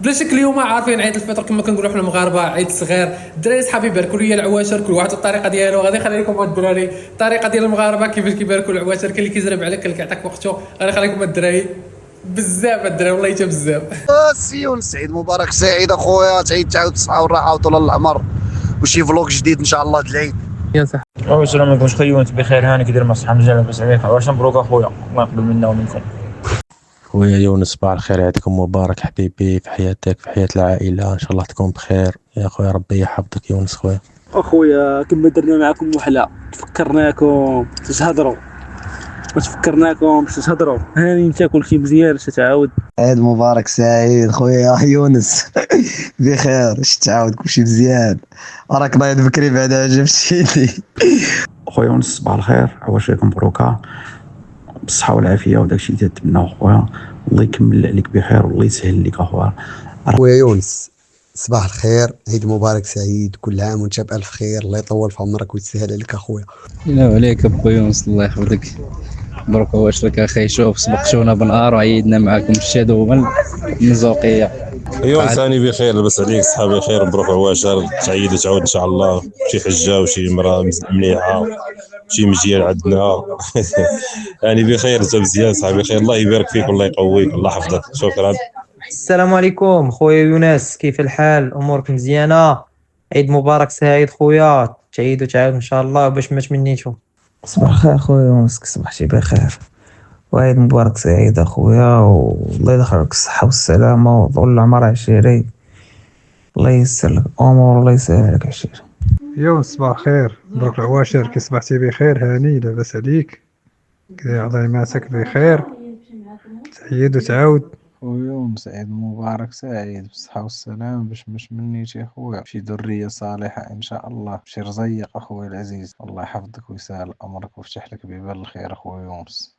بلا شك اليوم عارفين عيد الفطر كما كنقولوا حنا المغاربه عيد صغير. الدراري صحابي يباركوا لي العواشر كل واحد الطريقه ديالو. غادي نخلي لكم الدراري الطريقه ديال المغاربه كيفاش كيباركوا العواشر. كاين اللي كيزرب عليك، كاين اللي كيعطيك وقته. غادي نخلي لكم الدراري بزاف الدراري والله حتى بزاف. يونس عيد مبارك سعيد اخويا، تعيد تعاود الصحه والراحه وطول العمر وشي فلوق جديد ان شاء الله العيد. يا صح. السلام عليكم، خويا يونس بخير، هاني كدير مع صحة مزيان لاباس عليك؟ واش مبروك اخويا، الله يقبل منا ومنكم. خويا يونس صباح الخير، عيدكم مبارك حبيبي، في حياتك في حياة العائلة ان شاء الله تكون بخير يا خويا، ربي يحفظك يونس خويا. اخويا كما درنا معكم وحله، تفكرناكم تهضروا ما تفكرناكم تهضروا، هاني انت كل شيء مزيان تتعاود. عيد مبارك سعيد خويا يونس بخير، اش تعاود كلشي مزيان، راك نايض بكري بعد عجبتيني. خويا يونس صباح الخير، عواشركم مبروكه بالصحه والعافيه وداكشي اللي تتمناو اخويا، الله يكمل عليك بخير والله يسهل لك اخويا. خويا يونس صباح الخير، عيد مبارك سعيد، كل عام وانت بألف خير، الله يطول في عمرك ويسهل عليك اخويا. لا عليك ابو يونس، الله يحفظك، مبروك عواشرك اخي. شوف سبقتونا بنهار وعيدنا معكم الشادو من الزوقيه. يونس ثاني بخير، لاباس عليك، صحابي بخير، مبروك عواشر، تعيد وتعاود ان شاء الله، شي حجه وشي مراه مليحه شي مجيال عندنا. يعني بخير انت مزيان صاحبي بخير، الله يبارك فيك والله يقويك الله يحفظك، شكرا. السلام عليكم خويا يونس، كيف الحال؟ امورك مزيانه؟ عيد مبارك سعيد خويا، تعيد وتعاود ان شاء الله باش ما تمنيتو. صباح الخير خويا يونس، صبحتي بخير وعيد مبارك سعيد اخويا، والله يدخلك الصحة والسلامة وطول العمر عشيري، الله ييسر لك الامور والله يسهل عليك عشيري. يونس صباح الخير، مبروك العواشر، كي صبحتي بخير هاني لاباس عليك؟ الله يماسك بخير، تعيد وتعاود. ويونس عيد مبارك سعيد بالصحة والسلام، باش مش منيتي خويا، شي ذرية صالحة ان شاء الله، شي رزيق اخويا العزيز، الله يحفظك ويسهل امرك ويفتح لك بيبان الخير اخويا يونس.